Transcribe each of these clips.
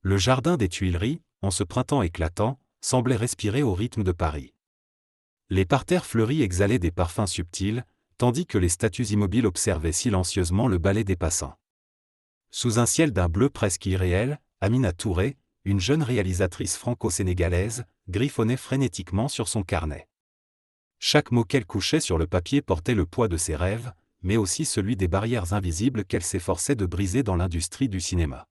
Le jardin des Tuileries, en ce printemps éclatant, semblait respirer au rythme de Paris. Les parterres fleuris exhalaient des parfums subtils, tandis que les statues immobiles observaient silencieusement le balai des passants. Sous un ciel d'un bleu presque irréel, Amina Touré, une jeune réalisatrice franco-sénégalaise, griffonnait frénétiquement sur son carnet. Chaque mot qu'elle couchait sur le papier portait le poids de ses rêves, mais aussi celui des barrières invisibles qu'elle s'efforçait de briser dans l'industrie du cinéma.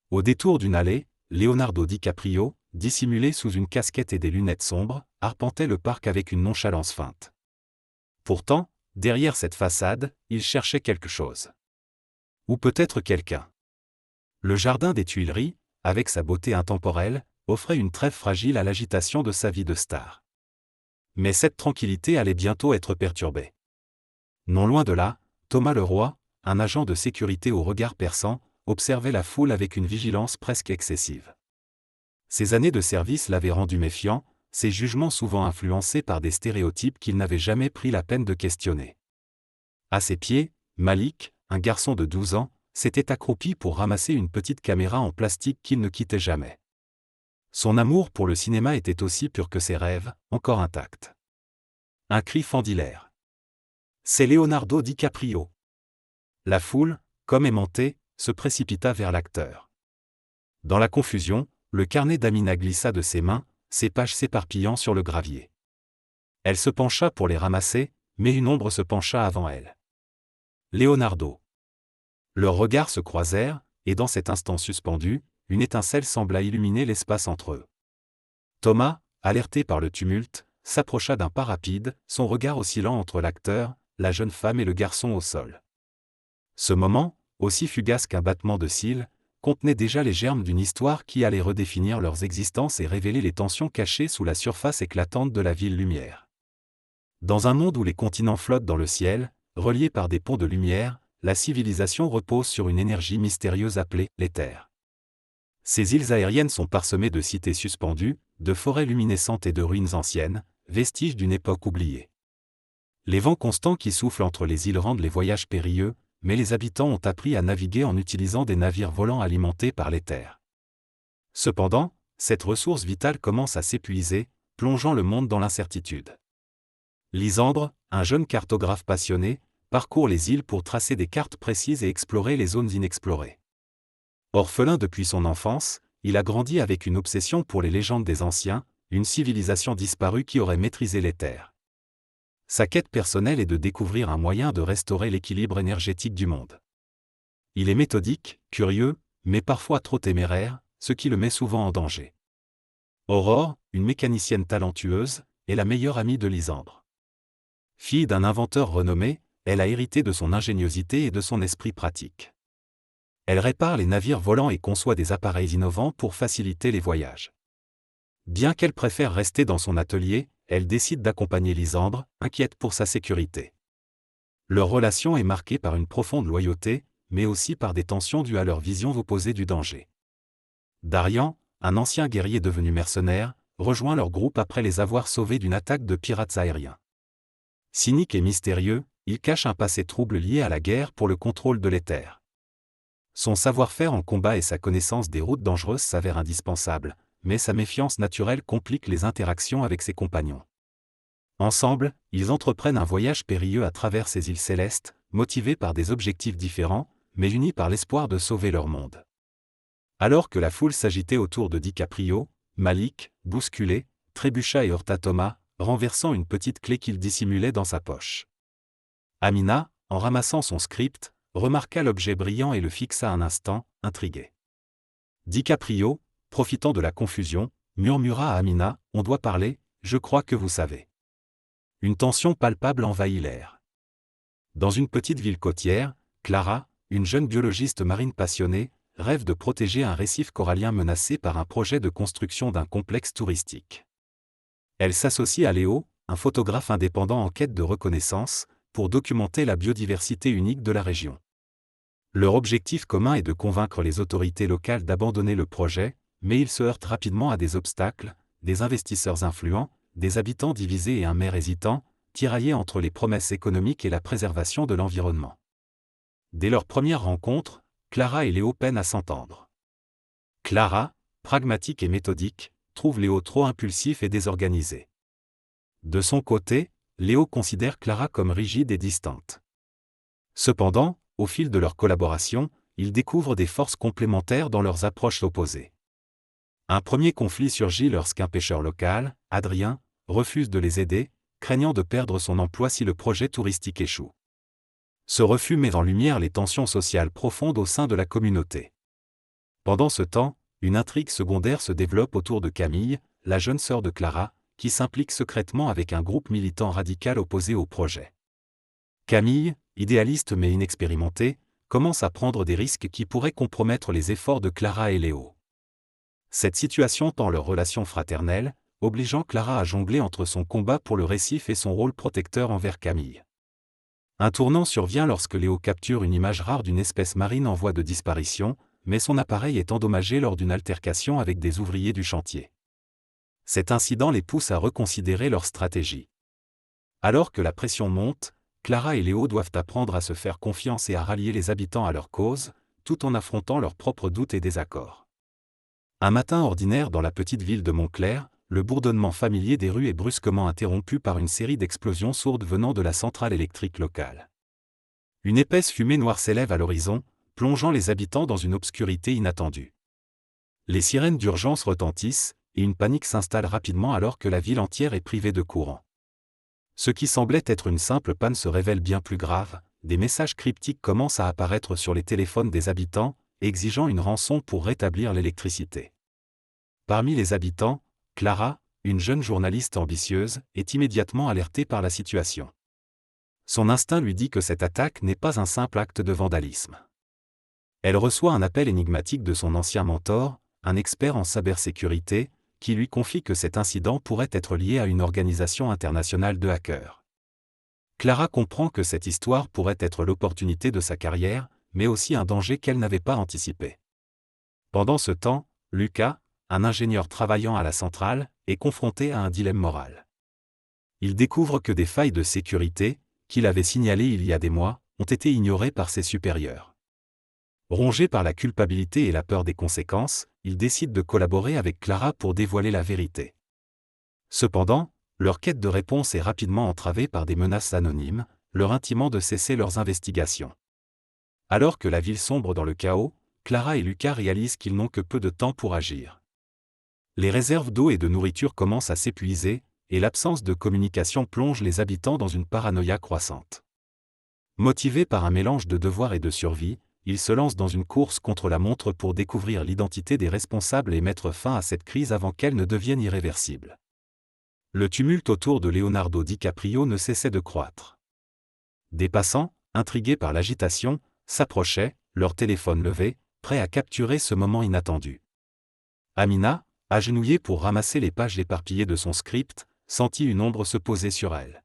Au détour d'une allée, Leonardo DiCaprio, dissimulé sous une casquette et des lunettes sombres, arpentait le parc avec une nonchalance feinte. Pourtant, derrière cette façade, il cherchait quelque chose. Ou peut-être quelqu'un. Le jardin des Tuileries, avec sa beauté intemporelle, offrait une trêve fragile à l'agitation de sa vie de star. Mais cette tranquillité allait bientôt être perturbée. Non loin de là, Thomas Leroy, un agent de sécurité au regard perçant, observait la foule avec une vigilance presque excessive. Ses années de service l'avaient rendu méfiant, ses jugements souvent influencés par des stéréotypes qu'il n'avait jamais pris la peine de questionner. À ses pieds, Malik, un garçon de 12 ans, s'était accroupi pour ramasser une petite caméra en plastique qu'il ne quittait jamais. Son amour pour le cinéma était aussi pur que ses rêves, encore intacts. Un cri fendit l'air. C'est Leonardo DiCaprio. La foule, comme aimantée, se précipita vers l'acteur. Dans la confusion, le carnet d'Amina glissa de ses mains, ses pages s'éparpillant sur le gravier. Elle se pencha pour les ramasser, mais une ombre se pencha avant elle. Leonardo. Leurs regards se croisèrent, et dans cet instant suspendu, une étincelle sembla illuminer l'espace entre eux. Thomas, alerté par le tumulte, s'approcha d'un pas rapide, son regard oscillant entre l'acteur, la jeune femme et le garçon au sol. Ce moment, aussi fugace qu'un battement de cils, contenait déjà les germes d'une histoire qui allait redéfinir leurs existences et révéler les tensions cachées sous la surface éclatante de la ville lumière. Dans un monde où les continents flottent dans le ciel, reliés par des ponts de lumière, la civilisation repose sur une énergie mystérieuse appelée l'éther. Ces îles aériennes sont parsemées de cités suspendues, de forêts luminescentes et de ruines anciennes, vestiges d'une époque oubliée. Les vents constants qui soufflent entre les îles rendent les voyages périlleux, mais les habitants ont appris à naviguer en utilisant des navires volants alimentés par l'éther. Cependant, cette ressource vitale commence à s'épuiser, plongeant le monde dans l'incertitude. Lysandre, un jeune cartographe passionné, parcourt les îles pour tracer des cartes précises et explorer les zones inexplorées. Orphelin depuis son enfance, il a grandi avec une obsession pour les légendes des anciens, une civilisation disparue qui aurait maîtrisé l'éther. Sa quête personnelle est de découvrir un moyen de restaurer l'équilibre énergétique du monde. Il est méthodique, curieux, mais parfois trop téméraire, ce qui le met souvent en danger. Aurore, une mécanicienne talentueuse, est la meilleure amie de Lysandre. Fille d'un inventeur renommé, elle a hérité de son ingéniosité et de son esprit pratique. Elle répare les navires volants et conçoit des appareils innovants pour faciliter les voyages. Bien qu'elle préfère rester dans son atelier, elle décide d'accompagner Lysandre, inquiète pour sa sécurité. Leur relation est marquée par une profonde loyauté, mais aussi par des tensions dues à leurs visions opposées du danger. Darian, un ancien guerrier devenu mercenaire, rejoint leur groupe après les avoir sauvés d'une attaque de pirates aériens. Cynique et mystérieux, il cache un passé trouble lié à la guerre pour le contrôle de l'éther. Son savoir-faire en combat et sa connaissance des routes dangereuses s'avèrent indispensables, mais sa méfiance naturelle complique les interactions avec ses compagnons. Ensemble, ils entreprennent un voyage périlleux à travers ces îles célestes, motivés par des objectifs différents, mais unis par l'espoir de sauver leur monde. Alors que la foule s'agitait autour de DiCaprio, Malik, bousculé, trébucha et heurta Thomas, renversant une petite clé qu'il dissimulait dans sa poche. Amina, en ramassant son script, remarqua l'objet brillant et le fixa un instant, intrigué. DiCaprio, profitant de la confusion, murmura à Amina, « On doit parler, je crois que vous savez. » Une tension palpable envahit l'air. Dans une petite ville côtière, Clara, une jeune biologiste marine passionnée, rêve de protéger un récif corallien menacé par un projet de construction d'un complexe touristique. Elle s'associe à Léo, un photographe indépendant en quête de reconnaissance, pour documenter la biodiversité unique de la région. Leur objectif commun est de convaincre les autorités locales d'abandonner le projet, mais ils se heurtent rapidement à des obstacles, des investisseurs influents, des habitants divisés et un maire hésitant, tiraillés entre les promesses économiques et la préservation de l'environnement. Dès leur première rencontre, Clara et Léo peinent à s'entendre. Clara, pragmatique et méthodique, trouve Léo trop impulsif et désorganisé. De son côté, Léo considère Clara comme rigide et distante. Cependant, au fil de leur collaboration, ils découvrent des forces complémentaires dans leurs approches opposées. Un premier conflit surgit lorsqu'un pêcheur local, Adrien, refuse de les aider, craignant de perdre son emploi si le projet touristique échoue. Ce refus met en lumière les tensions sociales profondes au sein de la communauté. Pendant ce temps, une intrigue secondaire se développe autour de Camille, la jeune sœur de Clara, qui s'implique secrètement avec un groupe militant radical opposé au projet. Camille, idéaliste mais inexpérimentée, commence à prendre des risques qui pourraient compromettre les efforts de Clara et Léo. Cette situation tend leur relation fraternelle, obligeant Clara à jongler entre son combat pour le récif et son rôle protecteur envers Camille. Un tournant survient lorsque Léo capture une image rare d'une espèce marine en voie de disparition, mais son appareil est endommagé lors d'une altercation avec des ouvriers du chantier. Cet incident les pousse à reconsidérer leur stratégie. Alors que la pression monte, Clara et Léo doivent apprendre à se faire confiance et à rallier les habitants à leur cause, tout en affrontant leurs propres doutes et désaccords. Un matin ordinaire dans la petite ville de Montclair, le bourdonnement familier des rues est brusquement interrompu par une série d'explosions sourdes venant de la centrale électrique locale. Une épaisse fumée noire s'élève à l'horizon, plongeant les habitants dans une obscurité inattendue. Les sirènes d'urgence retentissent, et une panique s'installe rapidement alors que la ville entière est privée de courant. Ce qui semblait être une simple panne se révèle bien plus grave, des messages cryptiques commencent à apparaître sur les téléphones des habitants, exigeant une rançon pour rétablir l'électricité. Parmi les habitants, Clara, une jeune journaliste ambitieuse, est immédiatement alertée par la situation. Son instinct lui dit que cette attaque n'est pas un simple acte de vandalisme. Elle reçoit un appel énigmatique de son ancien mentor, un expert en cybersécurité, qui lui confie que cet incident pourrait être lié à une organisation internationale de hackers. Clara comprend que cette histoire pourrait être l'opportunité de sa carrière, mais aussi un danger qu'elle n'avait pas anticipé. Pendant ce temps, Lucas, un ingénieur travaillant à la centrale, est confronté à un dilemme moral. Il découvre que des failles de sécurité, qu'il avait signalées il y a des mois, ont été ignorées par ses supérieurs. Rongé par la culpabilité et la peur des conséquences, il décide de collaborer avec Clara pour dévoiler la vérité. Cependant, leur quête de réponse est rapidement entravée par des menaces anonymes, leur intimant de cesser leurs investigations. Alors que la ville sombre dans le chaos, Clara et Lucas réalisent qu'ils n'ont que peu de temps pour agir. Les réserves d'eau et de nourriture commencent à s'épuiser, et l'absence de communication plonge les habitants dans une paranoïa croissante. Motivés par un mélange de devoir et de survie, ils se lancent dans une course contre la montre pour découvrir l'identité des responsables et mettre fin à cette crise avant qu'elle ne devienne irréversible. Le tumulte autour de Leonardo DiCaprio ne cessait de croître. Des passants, intrigués par l'agitation, s'approchaient, leur téléphone levé, prêts à capturer ce moment inattendu. Amina, agenouillée pour ramasser les pages éparpillées de son script, sentit une ombre se poser sur elle.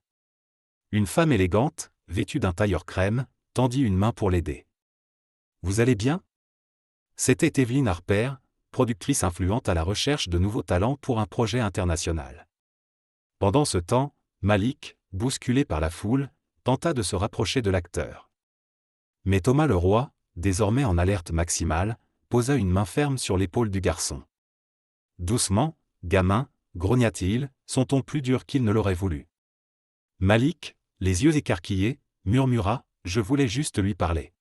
Une femme élégante, vêtue d'un tailleur crème, tendit une main pour l'aider. « Vous allez bien ?» C'était Evelyne Harper, productrice influente à la recherche de nouveaux talents pour un projet international. Pendant ce temps, Malik, bousculé par la foule, tenta de se rapprocher de l'acteur. Mais Thomas Leroy, désormais en alerte maximale, posa une main ferme sur l'épaule du garçon. « Doucement, gamin, grogna-t-il, sont-on plus dur qu'il ne l'aurait voulu ?» Malik, les yeux écarquillés, murmura « Je voulais juste lui parler. »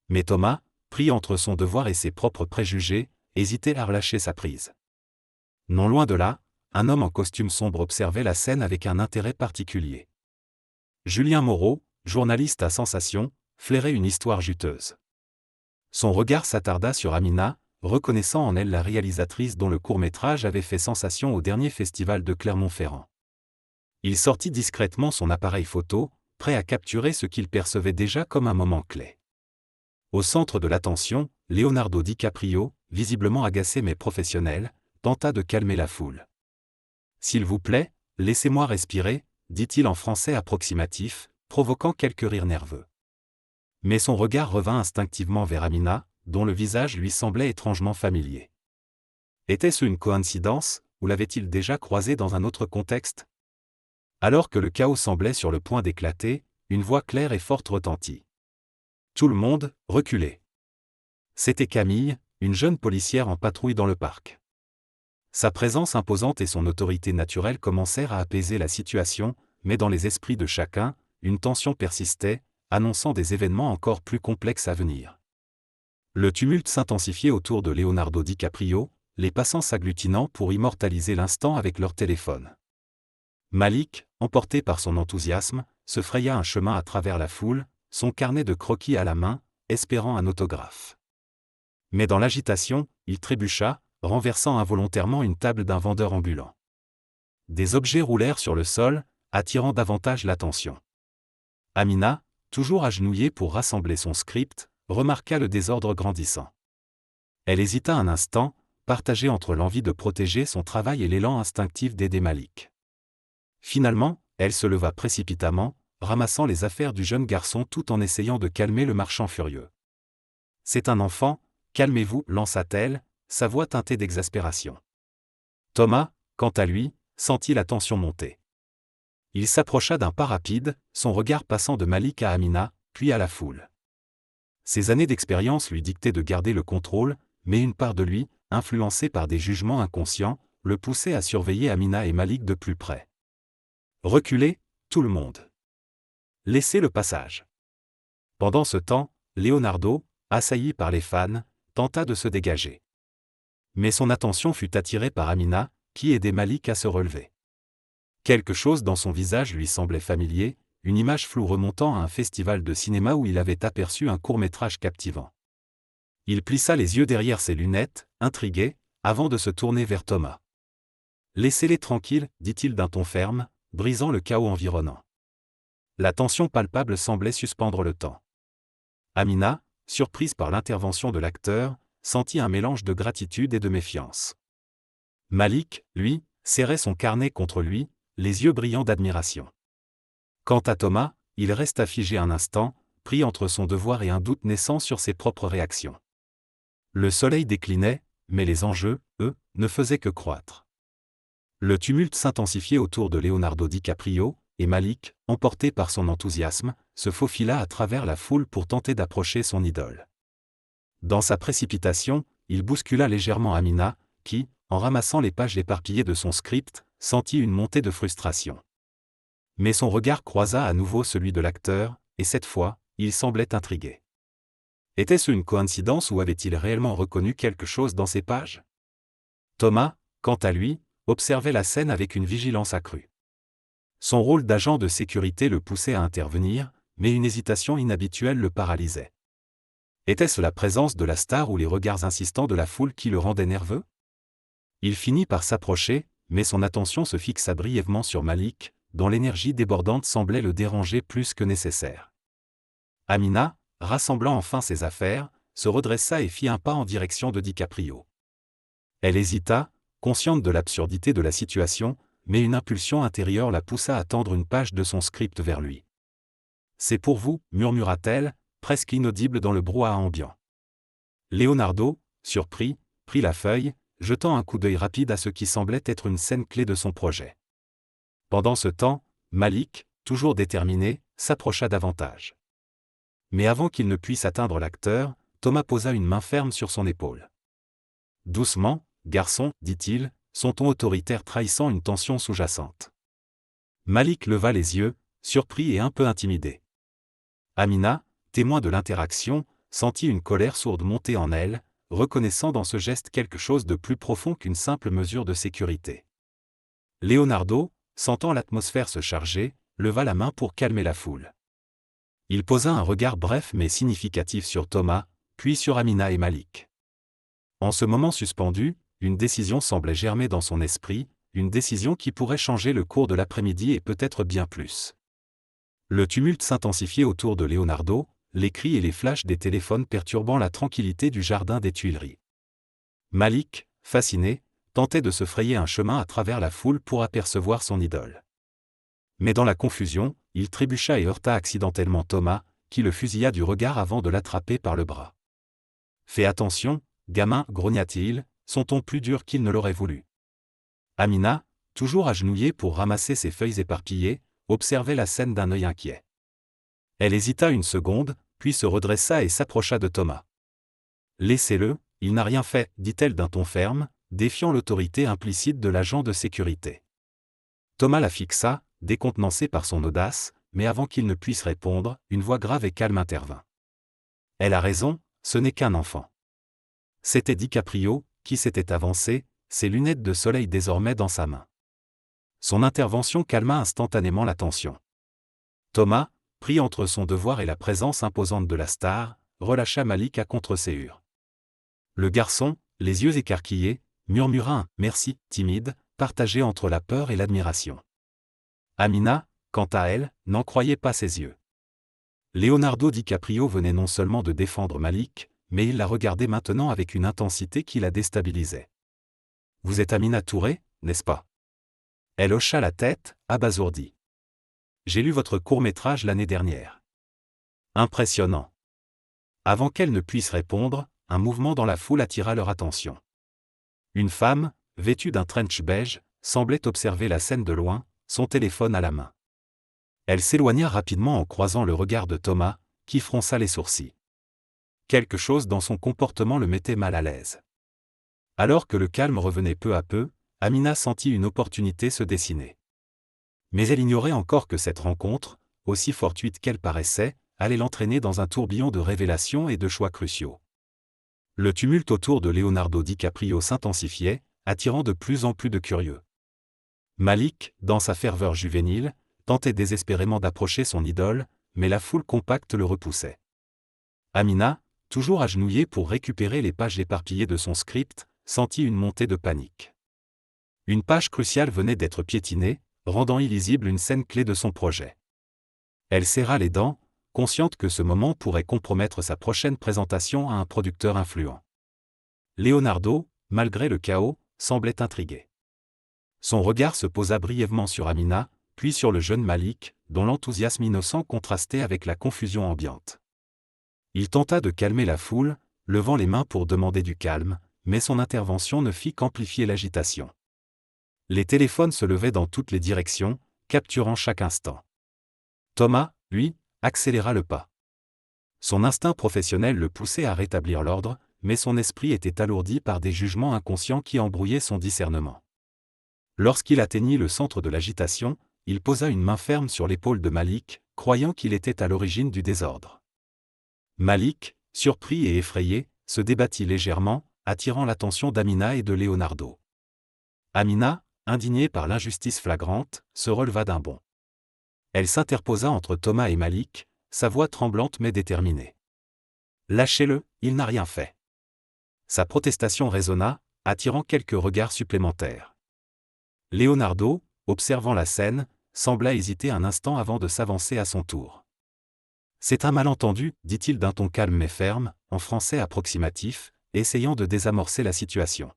Mais Thomas, pris entre son devoir et ses propres préjugés, hésitait à relâcher sa prise. Non loin de là, un homme en costume sombre observait la scène avec un intérêt particulier. Julien Moreau, journaliste à Sensation, flairait une histoire juteuse. Son regard s'attarda sur Amina, reconnaissant en elle la réalisatrice dont le court-métrage avait fait sensation au dernier festival de Clermont-Ferrand. Il sortit discrètement son appareil photo, prêt à capturer ce qu'il percevait déjà comme un moment clé. Au centre de l'attention, Leonardo DiCaprio, visiblement agacé mais professionnel, tenta de calmer la foule. « S'il vous plaît, laissez-moi respirer », dit-il en français approximatif, provoquant quelques rires nerveux. Mais son regard revint instinctivement vers Amina, dont le visage lui semblait étrangement familier. Était-ce une coïncidence, ou l'avait-il déjà croisé dans un autre contexte ? Alors que le chaos semblait sur le point d'éclater, une voix claire et forte retentit. Tout le monde, reculez. C'était Camille, une jeune policière en patrouille dans le parc. Sa présence imposante et son autorité naturelle commencèrent à apaiser la situation, mais dans les esprits de chacun, une tension persistait, annonçant des événements encore plus complexes à venir. Le tumulte s'intensifiait autour de Leonardo DiCaprio, les passants s'agglutinant pour immortaliser l'instant avec leur téléphone. Malik, emporté par son enthousiasme, se fraya un chemin à travers la foule, son carnet de croquis à la main, espérant un autographe. Mais dans l'agitation, il trébucha, renversant involontairement une table d'un vendeur ambulant. Des objets roulèrent sur le sol, attirant davantage l'attention. Amina, toujours agenouillée pour rassembler son script, remarqua le désordre grandissant. Elle hésita un instant, partagée entre l'envie de protéger son travail et l'élan instinctif d'aider Malik. Finalement, elle se leva précipitamment, ramassant les affaires du jeune garçon tout en essayant de calmer le marchand furieux. « C'est un enfant, calmez-vous, lança-t-elle, sa voix teintée d'exaspération. Thomas, quant à lui, sentit la tension monter. Il s'approcha d'un pas rapide, son regard passant de Malik à Amina, puis à la foule. Ses années d'expérience lui dictaient de garder le contrôle, mais une part de lui, influencée par des jugements inconscients, le poussait à surveiller Amina et Malik de plus près. Reculez, tout le monde. Laissez le passage. Pendant ce temps, Leonardo, assailli par les fans, tenta de se dégager. Mais son attention fut attirée par Amina, qui aidait Malik à se relever. Quelque chose dans son visage lui semblait familier, une image floue remontant à un festival de cinéma où il avait aperçu un court-métrage captivant. Il plissa les yeux derrière ses lunettes, intrigué, avant de se tourner vers Thomas. « Laissez-les tranquilles, dit-il d'un ton ferme, brisant le chaos environnant. La tension palpable semblait suspendre le temps. Amina, surprise par l'intervention de l'acteur, sentit un mélange de gratitude et de méfiance. Malik, lui, serrait son carnet contre lui, les yeux brillants d'admiration. Quant à Thomas, il resta figé un instant, pris entre son devoir et un doute naissant sur ses propres réactions. Le soleil déclinait, mais les enjeux, eux, ne faisaient que croître. Le tumulte s'intensifiait autour de Leonardo DiCaprio, et Malik, emporté par son enthousiasme, se faufila à travers la foule pour tenter d'approcher son idole. Dans sa précipitation, il bouscula légèrement Amina, qui, en ramassant les pages éparpillées de son script, sentit une montée de frustration. Mais son regard croisa à nouveau celui de l'acteur, et cette fois, il semblait intrigué. Était-ce une coïncidence ou avait-il réellement reconnu quelque chose dans ces pages? Thomas, quant à lui, observait la scène avec une vigilance accrue. Son rôle d'agent de sécurité le poussait à intervenir, mais une hésitation inhabituelle le paralysait. Était-ce la présence de la star ou les regards insistants de la foule qui le rendaient nerveux? Il finit par s'approcher, mais son attention se fixa brièvement sur Malik, dont l'énergie débordante semblait le déranger plus que nécessaire. Amina, rassemblant enfin ses affaires, se redressa et fit un pas en direction de DiCaprio. Elle hésita, consciente de l'absurdité de la situation, mais une impulsion intérieure la poussa à tendre une page de son script vers lui. « C'est pour vous, murmura-t-elle, presque inaudible dans le brouhaha ambiant. Leonardo, surpris, prit la feuille, jetant un coup d'œil rapide à ce qui semblait être une scène clé de son projet. Pendant ce temps, Malik, toujours déterminé, s'approcha davantage. Mais avant qu'il ne puisse atteindre l'acteur, Thomas posa une main ferme sur son épaule. « Doucement, garçon, dit-il, son ton autoritaire trahissant une tension sous-jacente. Malik leva les yeux, surpris et un peu intimidé. Amina, témoin de l'interaction, sentit une colère sourde monter en elle, reconnaissant dans ce geste quelque chose de plus profond qu'une simple mesure de sécurité. Leonardo, sentant l'atmosphère se charger, leva la main pour calmer la foule. Il posa un regard bref mais significatif sur Thomas, puis sur Amina et Malik. En ce moment suspendu, une décision semblait germer dans son esprit, une décision qui pourrait changer le cours de l'après-midi et peut-être bien plus. Le tumulte s'intensifiait autour de Leonardo, les cris et les flashs des téléphones perturbant la tranquillité du jardin des Tuileries. Malik, fasciné, tentait de se frayer un chemin à travers la foule pour apercevoir son idole. Mais dans la confusion, il trébucha et heurta accidentellement Thomas, qui le fusilla du regard avant de l'attraper par le bras. « Fais attention, gamin, grogna-t-il, son ton plus dur qu'il ne l'aurait voulu. » Amina, toujours agenouillée pour ramasser ses feuilles éparpillées, observait la scène d'un œil inquiet. Elle hésita une seconde, puis se redressa et s'approcha de Thomas. « Laissez-le, il n'a rien fait, dit-elle d'un ton ferme, défiant l'autorité implicite de l'agent de sécurité. Thomas la fixa, décontenancé par son audace, mais avant qu'il ne puisse répondre, une voix grave et calme intervint. Elle a raison, ce n'est qu'un enfant. C'était DiCaprio, qui s'était avancé, ses lunettes de soleil désormais dans sa main. Son intervention calma instantanément la tension. Thomas, pris entre son devoir et la présence imposante de la star, relâcha Malik à contre-séhur. Le garçon, les yeux écarquillés, murmura un « merci » timide, partagé entre la peur et l'admiration. Amina, quant à elle, n'en croyait pas ses yeux. Leonardo DiCaprio venait non seulement de défendre Malik, mais il la regardait maintenant avec une intensité qui la déstabilisait. « Vous êtes Amina Touré, n'est-ce pas ?» Elle hocha la tête, abasourdie. « J'ai lu votre court-métrage l'année dernière. » Impressionnant. Avant qu'elle ne puisse répondre, un mouvement dans la foule attira leur attention. Une femme, vêtue d'un trench beige, semblait observer la scène de loin, son téléphone à la main. Elle s'éloigna rapidement en croisant le regard de Thomas, qui fronça les sourcils. Quelque chose dans son comportement le mettait mal à l'aise. Alors que le calme revenait peu à peu, Amina sentit une opportunité se dessiner. Mais elle ignorait encore que cette rencontre, aussi fortuite qu'elle paraissait, allait l'entraîner dans un tourbillon de révélations et de choix cruciaux. Le tumulte autour de Leonardo DiCaprio s'intensifiait, attirant de plus en plus de curieux. Malik, dans sa ferveur juvénile, tentait désespérément d'approcher son idole, mais la foule compacte le repoussait. Amina, toujours agenouillée pour récupérer les pages éparpillées de son script, sentit une montée de panique. Une page cruciale venait d'être piétinée, rendant illisible une scène clé de son projet. Elle serra les dents, consciente que ce moment pourrait compromettre sa prochaine présentation à un producteur influent. Leonardo, malgré le chaos, semblait intrigué. Son regard se posa brièvement sur Amina, puis sur le jeune Malik, dont l'enthousiasme innocent contrastait avec la confusion ambiante. Il tenta de calmer la foule, levant les mains pour demander du calme, mais son intervention ne fit qu'amplifier l'agitation. Les téléphones se levaient dans toutes les directions, capturant chaque instant. Thomas, lui, accéléra le pas. Son instinct professionnel le poussait à rétablir l'ordre, mais son esprit était alourdi par des jugements inconscients qui embrouillaient son discernement. Lorsqu'il atteignit le centre de l'agitation, il posa une main ferme sur l'épaule de Malik, croyant qu'il était à l'origine du désordre. Malik, surpris et effrayé, se débattit légèrement, attirant l'attention d'Amina et de Leonardo. Amina, indignée par l'injustice flagrante, se releva d'un bond. Elle s'interposa entre Thomas et Malik, sa voix tremblante mais déterminée. « Lâchez-le, il n'a rien fait. » Sa protestation résonna, attirant quelques regards supplémentaires. Leonardo, observant la scène, sembla hésiter un instant avant de s'avancer à son tour. « C'est un malentendu, dit-il d'un ton calme mais ferme, en français approximatif, essayant de désamorcer la situation.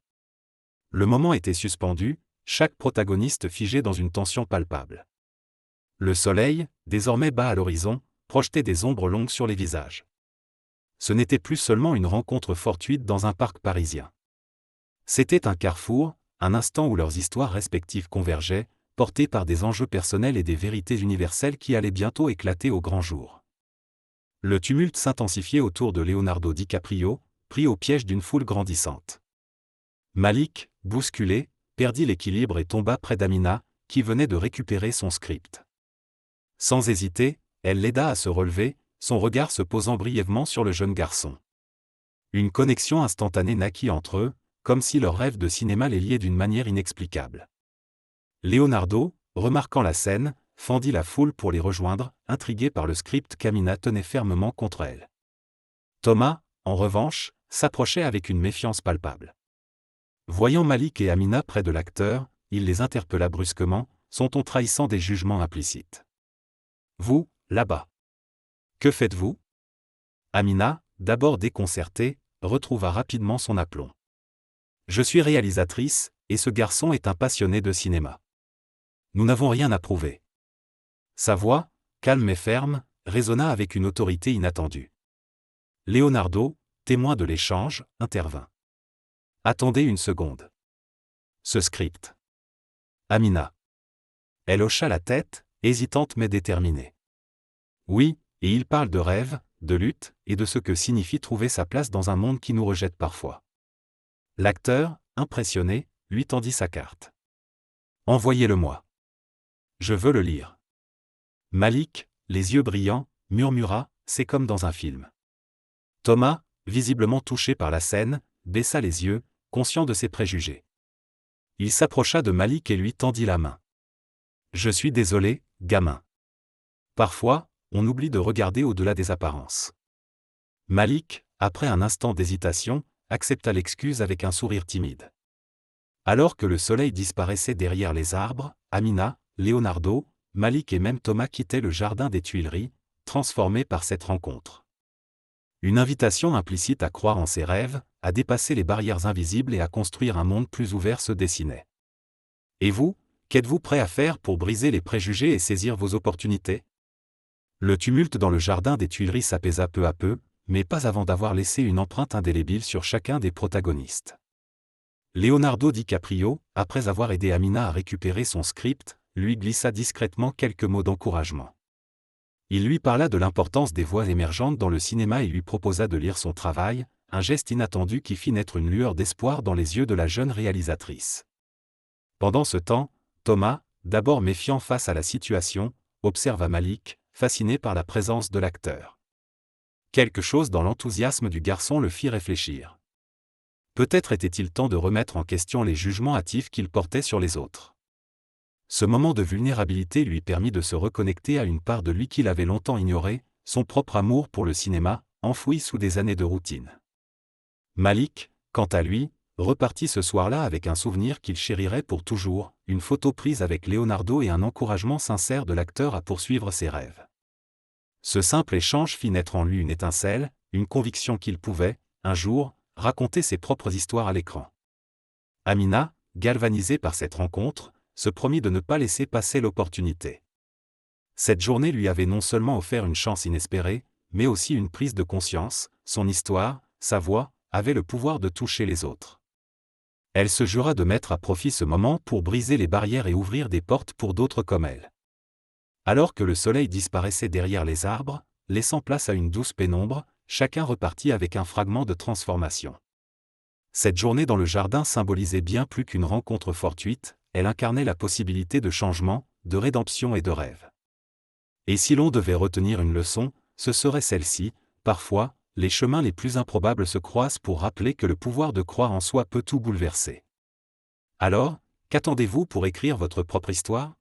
Le moment était suspendu, chaque protagoniste figé dans une tension palpable. Le soleil, désormais bas à l'horizon, projetait des ombres longues sur les visages. Ce n'était plus seulement une rencontre fortuite dans un parc parisien. C'était un carrefour, un instant où leurs histoires respectives convergeaient, portées par des enjeux personnels et des vérités universelles qui allaient bientôt éclater au grand jour. Le tumulte s'intensifiait autour de Leonardo DiCaprio, pris au piège d'une foule grandissante. Malik, bousculé, perdit l'équilibre et tomba près d'Amina, qui venait de récupérer son script. Sans hésiter, elle l'aida à se relever, son regard se posant brièvement sur le jeune garçon. Une connexion instantanée naquit entre eux, comme si leur rêve de cinéma les liait d'une manière inexplicable. Leonardo, remarquant la scène, fendit la foule pour les rejoindre, intrigué par le script qu'Amina tenait fermement contre elle. Thomas, en revanche, s'approchait avec une méfiance palpable. Voyant Malik et Amina près de l'acteur, il les interpella brusquement, son ton trahissant des jugements implicites. « Vous, là-bas. Que faites-vous » Amina, d'abord déconcertée, retrouva rapidement son aplomb. « Je suis réalisatrice, et ce garçon est un passionné de cinéma. Nous n'avons rien à prouver. » Sa voix, calme et ferme, résonna avec une autorité inattendue. Leonardo, témoin de l'échange, intervint. « Attendez une seconde. Ce script. » Amina. Elle hocha la tête, hésitante mais déterminée. « Oui, et il parle de rêve, de lutte, et de ce que signifie trouver sa place dans un monde qui nous rejette parfois. L'acteur, impressionné, lui tendit sa carte. « Envoyez-le-moi. Je veux le lire. » Malik, les yeux brillants, murmura, « C'est comme dans un film. » Thomas, visiblement touché par la scène, baissa les yeux, conscient de ses préjugés. Il s'approcha de Malik et lui tendit la main. « Je suis désolé, gamin. Parfois, on oublie de regarder au-delà des apparences. » Malik, après un instant d'hésitation, accepta l'excuse avec un sourire timide. Alors que le soleil disparaissait derrière les arbres, Amina, Leonardo, Malik et même Thomas quittaient le jardin des Tuileries, transformés par cette rencontre. Une invitation implicite à croire en ses rêves, à dépasser les barrières invisibles et à construire un monde plus ouvert se dessinait. Et vous, qu'êtes-vous prêt à faire pour briser les préjugés et saisir vos opportunités? Le tumulte dans le jardin des Tuileries s'apaisa peu à peu, mais pas avant d'avoir laissé une empreinte indélébile sur chacun des protagonistes. Leonardo DiCaprio, après avoir aidé Amina à récupérer son script, lui glissa discrètement quelques mots d'encouragement. Il lui parla de l'importance des voix émergentes dans le cinéma et lui proposa de lire son travail, un geste inattendu qui fit naître une lueur d'espoir dans les yeux de la jeune réalisatrice. Pendant ce temps, Thomas, d'abord méfiant face à la situation, observa Malik, fasciné par la présence de l'acteur. Quelque chose dans l'enthousiasme du garçon le fit réfléchir. Peut-être était-il temps de remettre en question les jugements hâtifs qu'il portait sur les autres. Ce moment de vulnérabilité lui permit de se reconnecter à une part de lui qu'il avait longtemps ignorée, son propre amour pour le cinéma, enfoui sous des années de routine. Malik, quant à lui, repartit ce soir-là avec un souvenir qu'il chérirait pour toujours, une photo prise avec Leonardo et un encouragement sincère de l'acteur à poursuivre ses rêves. Ce simple échange fit naître en lui une étincelle, une conviction qu'il pouvait, un jour, raconter ses propres histoires à l'écran. Amina, galvanisée par cette rencontre, se promit de ne pas laisser passer l'opportunité. Cette journée lui avait non seulement offert une chance inespérée, mais aussi une prise de conscience, son histoire, sa voix, avaient le pouvoir de toucher les autres. Elle se jura de mettre à profit ce moment pour briser les barrières et ouvrir des portes pour d'autres comme elle. Alors que le soleil disparaissait derrière les arbres, laissant place à une douce pénombre, chacun repartit avec un fragment de transformation. Cette journée dans le jardin symbolisait bien plus qu'une rencontre fortuite, elle incarnait la possibilité de changement, de rédemption et de rêve. Et si l'on devait retenir une leçon, ce serait celle-ci, parfois, les chemins les plus improbables se croisent pour rappeler que le pouvoir de croire en soi peut tout bouleverser. Alors, qu'attendez-vous pour écrire votre propre histoire ?